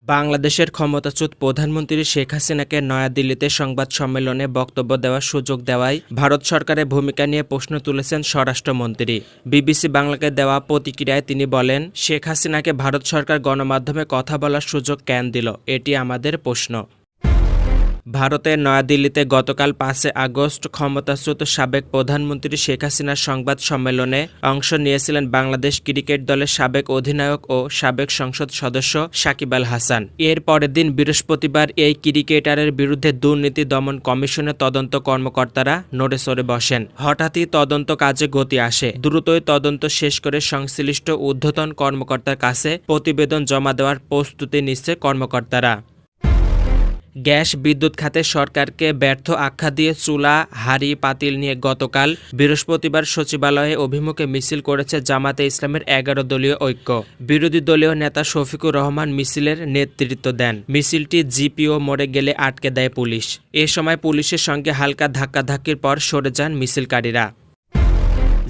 বাংলাদেশের ক্ষমতাচ্যুত প্রধানমন্ত্রী শেখ হাসিনাকে নয়াদিল্লিতে সংবাদ সম্মেলনে বক্তব্য দেওয়ার সুযোগ দেওয়ায় ভারত সরকারের ভূমিকা নিয়ে প্রশ্ন তুলেছেন স্বরাষ্ট্রমন্ত্রী। বিবিসি বাংলাকে দেওয়া প্রতিক্রিয়ায় তিনি বলেন, শেখ হাসিনাকে ভারত সরকার গণমাধ্যমে কথা বলার সুযোগ কেন দিল, এটি আমাদের প্রশ্ন। ভারতের নয়াদিল্লিতে গতকাল ৫ আগস্ট ক্ষমতাচ্যুত সাবেক প্রধানমন্ত্রী শেখ হাসিনার সংবাদ সম্মেলনে অংশ নিয়েছিলেন বাংলাদেশ ক্রিকেট দলের সাবেক অধিনায়ক ও সাবেক সংসদ সদস্য সাকিব আল হাসান। এর পরের দিন বৃহস্পতিবার এই ক্রিকেটারের বিরুদ্ধে দুর্নীতি দমন কমিশনের তদন্ত কর্মকর্তারা নড়েচড়ে বসেন। হঠাৎই তদন্ত কাজে গতি আসে। দ্রুতই তদন্ত শেষ করে সংশ্লিষ্ট ঊর্ধ্বতন কর্মকর্তার কাছে প্রতিবেদন জমা দেওয়ার প্রস্তুতি নিচ্ছে কর্মকর্তারা। গ্যাস বিদ্যুৎ খাতে সরকারকে ব্যর্থ আখ্যা দিয়ে চুলা হাঁড়ি পাতিল নিয়ে গতকাল বৃহস্পতিবার সচিবালয়ে অভিমুখে মিছিল করেছে জামাতে ইসলামের ১১ দলীয় ঐক্য। বিরোধী দলীয় নেতা শফিকুর রহমান মিছিলের নেতৃত্ব দেন। মিছিলটি জিপিও মোড়ে গেলে আটকে দেয় পুলিশ। এ সময় পুলিশের সঙ্গে হালকা ধাক্কাধাক্কির পর সরে যান মিছিলকারীরা।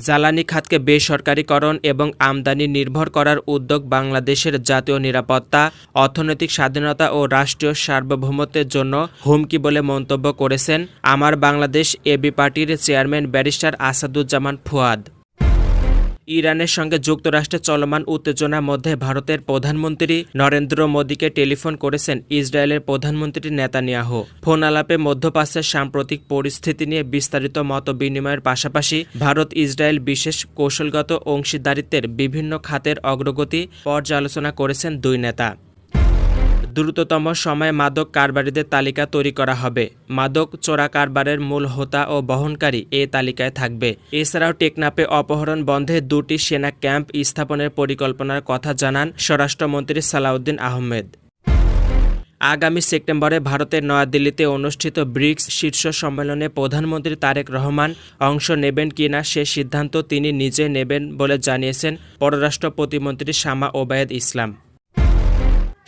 জ্বালানি খাতকে বেসরকারীকরণ এবং আমদানি নির্ভর করার উদ্যোগ বাংলাদেশের জাতীয় নিরাপত্তা, অর্থনৈতিক স্বাধীনতা ও রাষ্ট্রীয় সার্বভৌমত্বের জন্য হুমকি বলে মন্তব্য করেছেন আমার বাংলাদেশ এবি পার্টির চেয়ারম্যান ব্যারিস্টার আসাদুজ্জামান ফুয়াদ। ইরানের সঙ্গে যুক্তরাষ্ট্রের চলমান উত্তেজনার মধ্যে ভারতের প্রধানমন্ত্রী নরেন্দ্র মোদীকে টেলিফোন করেছেন ইসরায়েলের প্রধানমন্ত্রী নেতানিয়াহু। ফোন আলাপে মধ্যপ্রাচ্যের সাম্প্রতিক পরিস্থিতি নিয়ে বিস্তারিত মত বিনিময়ের পাশাপাশি ভারত ইসরায়েল বিশেষ কৌশলগত অংশীদারিত্বের বিভিন্ন খাতের অগ্রগতি পর্যালোচনা করেছেন দুই নেতা। দ্রুততম সময়ে মাদক কারবারিদের তালিকা তৈরি করা হবে। মাদক চোরা কারবারের মূল হোতা ও বহনকারী এ তালিকায় থাকবে। এছাড়াও টেকনাফে অপহরণ বন্ধে ২টি সেনা ক্যাম্প স্থাপনের পরিকল্পনার কথা জানান স্বরাষ্ট্রমন্ত্রী সালাউদ্দিন আহমেদ। আগামী সেপ্টেম্বরে ভারতের নয়াদিল্লিতে অনুষ্ঠিত ব্রিক্স শীর্ষ সম্মেলনে প্রধানমন্ত্রী তারেক রহমান অংশ নেবেন কিনা সে সিদ্ধান্ত তিনি নিজে নেবেন বলে জানিয়েছেন পররাষ্ট্র প্রতিমন্ত্রী শামা ওবায়েদ ইসলাম।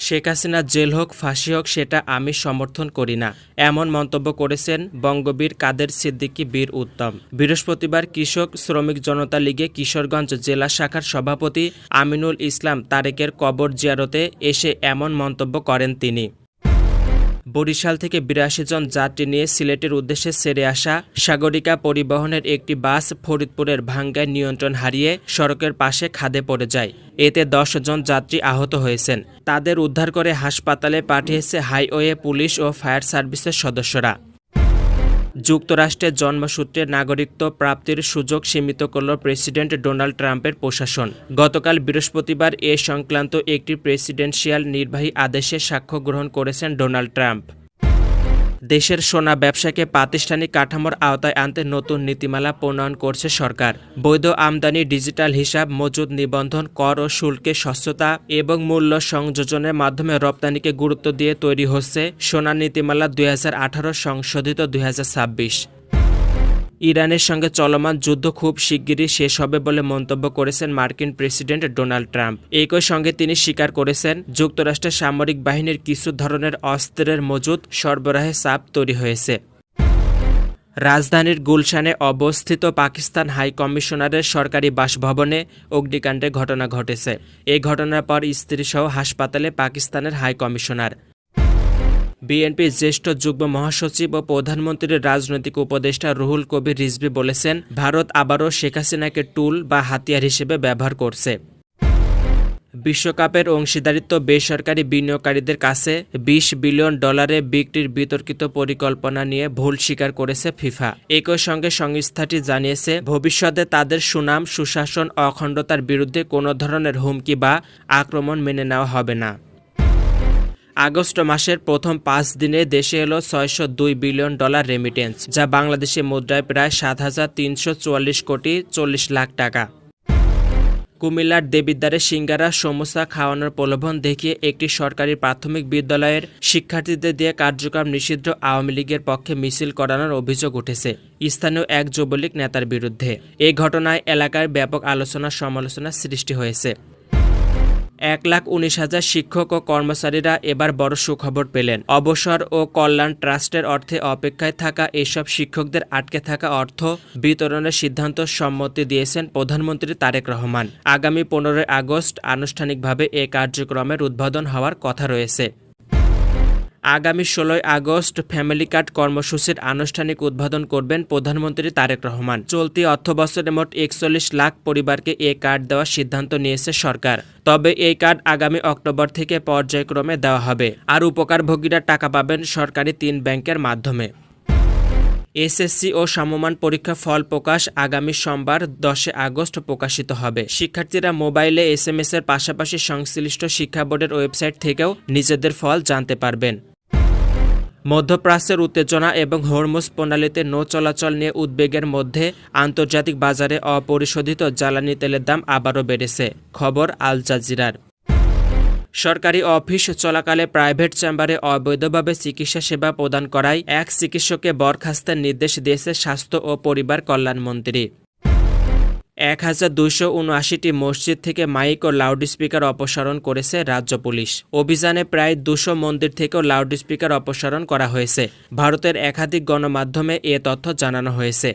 শেখ হাসিনা জেল হোক ফাঁসি হোক সেটা আমি সমর্থন করি না, এমন মন্তব্য করেছেন বঙ্গবীর কাদের সিদ্দিকী বীর উত্তম। বৃহস্পতিবার কৃষক শ্রমিক জনতা লীগে কিশোরগঞ্জ জেলা শাখার সভাপতি আমিনুল ইসলাম তারেকের কবর জিয়ারতে এসে এমন মন্তব্য করেন তিনি। বরিশাল থেকে ৮২ জন যাত্রী নিয়ে সিলেটের উদ্দেশ্যে ছেড়ে আসা সাগরিকা পরিবহনের একটি বাস ফরিদপুরের ভাঙ্গায় নিয়ন্ত্রণ হারিয়ে সড়কের পাশে খাদে পড়ে যায়। এতে ১০ জন যাত্রী আহত হয়েছেন। তাদের উদ্ধার করে হাসপাতালে পাঠিয়েছে হাইওয়ে পুলিশ ও ফায়ার সার্ভিসের সদস্যরা। যুক্তরাষ্ট্রের জন্মসূত্রে নাগরিকত্ব প্রাপ্তির সুযোগ সীমিত করল প্রেসিডেন্ট ডোনাল্ড ট্রাম্পের প্রশাসন। গতকাল বৃহস্পতিবার এ সংক্রান্ত একটি প্রেসিডেন্সিয়াল নির্বাহী আদেশে সাক্ষ্য গ্রহণ করেছেন ডোনাল্ড ট্রাম্প। দেশের সোনা ব্যবসাকে প্রাতিষ্ঠানিক কাঠামোর আওতায় আনতে নতুন নীতিমালা প্রণয়ন করছে সরকার। বৈধ আমদানি, ডিজিটাল হিসাব, মজুদ নিবন্ধন, কর ও শুল্কের স্বচ্ছতা এবং মূল্য সংযোজনের মাধ্যমে রপ্তানিকে গুরুত্ব দিয়ে তৈরি হচ্ছে সোনা নীতিমালা ২০১৮ সংশোধিত ২০২৬। ইরানের সঙ্গে চলমান যুদ্ধ খুব শিগগিরই শেষ হবে বলে মন্তব্য করেছেন মার্কিন প্রেসিডেন্ট ডোনাল্ড ট্রাম্প। একই সঙ্গে তিনি স্বীকার করেছেন যুক্তরাষ্ট্রের সামরিক বাহিনীর কিছু ধরনের অস্ত্রের মজুত সরবরাহে চাপ তৈরি হয়েছে। রাজধানীর গুলশানে অবস্থিত পাকিস্তান হাই কমিশনারের সরকারি বাসভবনে অগ্নিকাণ্ডের ঘটনা ঘটেছে। এই ঘটনার পর স্ত্রীসহ হাসপাতালে পাকিস্তানের হাই কমিশনার। বিএনপির জ্যেষ্ঠ যুগ্ম মহাসচিব ও প্রধানমন্ত্রীর রাজনৈতিক উপদেষ্টা রুহুল কবির রিজভী বলেছেন, ভারত আবারও শেখ হাসিনাকে টুল বা হাতিয়ার হিসেবে ব্যবহার করছে। বিশ্বকাপের অংশীদারিত্ব বেসরকারি বিনিয়োগকারীদের কাছে $২০ বিলিয়ন বিক্রির বিতর্কিত পরিকল্পনা নিয়ে ভুল স্বীকার করেছে ফিফা। একই সঙ্গে সংস্থাটি জানিয়েছে ভবিষ্যতে তাদের সুনাম, সুশাসন, অখণ্ডতার বিরুদ্ধে কোনো ধরনের হুমকি বা আক্রমণ মেনে নেওয়া হবে না। আগস্ট মাসের প্রথম ৫ দিনে দেশে এলো $৬০২ বিলিয়ন রেমিটেন্স, যা বাংলাদেশি মুদ্রায় প্রায় ৭,৩৪৪ কোটি ৪০ লাখ টাকা। কুমিল্লার দেবিদ্বারে সিঙ্গারা সমোসা খাওয়ানোর প্রলোভন দেখিয়ে একটি সরকারি প্রাথমিক বিদ্যালয়ের শিক্ষার্থীদের দিয়ে কার্যক্রম নিষিদ্ধ আওয়ামী লীগের পক্ষে মিছিল করানোর অভিযোগ উঠেছে স্থানীয় এক যুবলীগ নেতার বিরুদ্ধে। এই ঘটনায় এলাকায় ব্যাপক আলোচনা সমালোচনার সৃষ্টি হয়েছে। 1,19,000 শিক্ষক ও কর্মচারীরা এবার বড় সুখবর পেলেন। অবসর ও কল্যাণ ট্রাস্টের অর্থে অপেক্ষায় থাকা এসব শিক্ষকদের আটকে থাকা অর্থ বিতরণের সিদ্ধান্ত সম্মতি দিয়েছেন প্রধানমন্ত্রী তারেক রহমান। আগামী 15 আগস্ট আনুষ্ঠানিকভাবে এ কার্যক্রমের উদ্বোধন হওয়ার কথা রয়েছে। আগামী 16 আগস্ট ফ্যামিলি কার্ড কর্মসূচির আনুষ্ঠানিক উদ্বোধন করবেন প্রধানমন্ত্রী তারেক রহমান। চলতি অর্থবছরে মোট 41 লাখ পরিবারকে এ কার্ড দেওয়ার সিদ্ধান্ত নিয়েছে সরকার। তবে এই কার্ড আগামী অক্টোবর থেকে পর্যায়ক্রমে দেওয়া হবে। আর উপকারভোগীরা টাকা পাবেন সরকারি 3 ব্যাংকের মাধ্যমে। এসএসসি ও সমমান পরীক্ষা ফল প্রকাশ আগামী সোমবার 10 আগস্ট প্রকাশিত হবে। শিক্ষার্থীরা মোবাইলে SMS এর পাশাপাশি সংশ্লিষ্ট শিক্ষা বোর্ডের ওয়েবসাইট থেকেও নিজেদের ফল জানতে পারবেন। মধ্যপ্রাচ্যের উত্তেজনা এবং হরমুজ প্রণালীতে নৌ চলাচল নিয়ে উদ্বেগের মধ্যে আন্তর্জাতিক বাজারে অপরিশোধিত জ্বালানি তেলের দাম আবারও বেড়েছে। খবর আল জাজিরার। সরকারি অফিস চলাকালে প্রাইভেট চেম্বারে অবৈধভাবে চিকিৎসা সেবা প্রদান করায় এক চিকিৎসককে বরখাস্তের নির্দেশ দিয়েছে স্বাস্থ্য ও পরিবার কল্যাণমন্ত্রী। 1279টি মসজিদ থেকে মাইক ও লাউডস্পিকার অপসারণ করেছে রাজ্য পুলিশ। অভিযানে প্রায় 200 মন্দির থেকেও লাউডস্পিকার অপসারণ করা হয়েছে। ভারতের একাধিক গণমাধ্যমে এ তথ্য জানানো হয়েছে।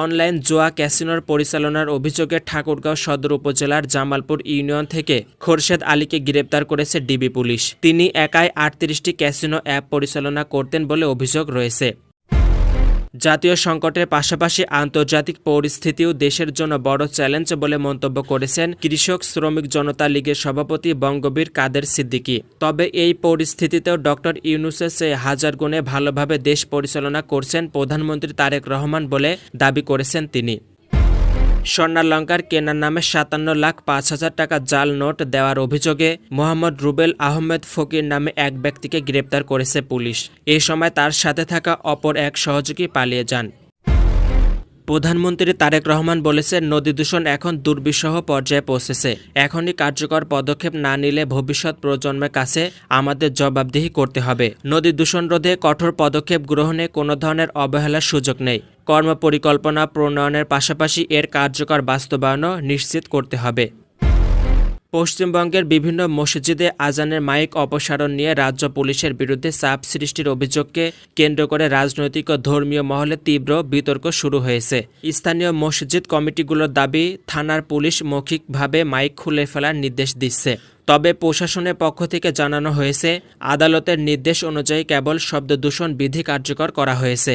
অনলাইন জুয়া ক্যাসিনোর পরিচালনার অভিযোগে ঠাকুরগাঁও সদর উপজেলার জামালপুর ইউনিয়ন থেকে খোরশেদ আলীকে গ্রেপ্তার করেছে ডিবি পুলিশ। তিনি একাই 38টি ক্যাসিনো অ্যাপ পরিচালনা করতেন বলে অভিযোগ রয়েছে। জাতীয় সংকটের পাশাপাশি আন্তর্জাতিক পরিস্থিতিও দেশের জন্য বড় চ্যালেঞ্জ বলে মন্তব্য করেছেন কৃষক শ্রমিক জনতা লীগের সভাপতি বঙ্গবীর কাদের সিদ্দিকী। তবে এই পরিস্থিতিতেও ডক্টর ইউনূসের চেয়ে হাজার গুণে ভালোভাবে দেশ পরিচালনা করছেন প্রধানমন্ত্রী তারেক রহমান বলে দাবি করেছেন তিনি। স্বর্ণালংকার কেনার নামে 57,05,000 টাকা জাল নোট দেওয়ার অভিযোগে মোহাম্মদ রুবেল আহমেদ ফকির নামে এক ব্যক্তিকে গ্রেপ্তার করেছে পুলিশ। এ সময় তার সাথে থাকা অপর এক সহযোগী পালিয়ে যান। প্রধানমন্ত্রী তারেক রহমান বলেছেন, নদী দূষণ এখন দুর্বিষহ পর্যায়ে পৌঁছেছে। এখনই কার্যকর পদক্ষেপ না নিলে ভবিষ্যৎ প্রজন্মের কাছে আমাদের জবাবদিহি করতে হবে। নদী দূষণ রোধে কঠোর পদক্ষেপ গ্রহণে কোনো ধরনের অবহেলার সুযোগ নেই। কর্মপরিকল্পনা প্রণয়নের পাশাপাশি এর কার্যকর বাস্তবায়নও নিশ্চিত করতে হবে। পশ্চিমবঙ্গের বিভিন্ন মসজিদে আজানের মাইক অপসারণ নিয়ে রাজ্য পুলিশের বিরুদ্ধে চাপ সৃষ্টির অভিযোগকে কেন্দ্র করে রাজনৈতিক ও ধর্মীয় মহলে তীব্র বিতর্ক শুরু হয়েছে। স্থানীয় মসজিদ কমিটিগুলোর দাবি, থানার পুলিশ মৌখিকভাবে মাইক খুলে ফেলার নির্দেশ দিচ্ছে। তবে প্রশাসনের পক্ষ থেকে জানানো হয়েছে, আদালতের নির্দেশ অনুযায়ী কেবল শব্দ দূষণ বিধি কার্যকর করা হয়েছে।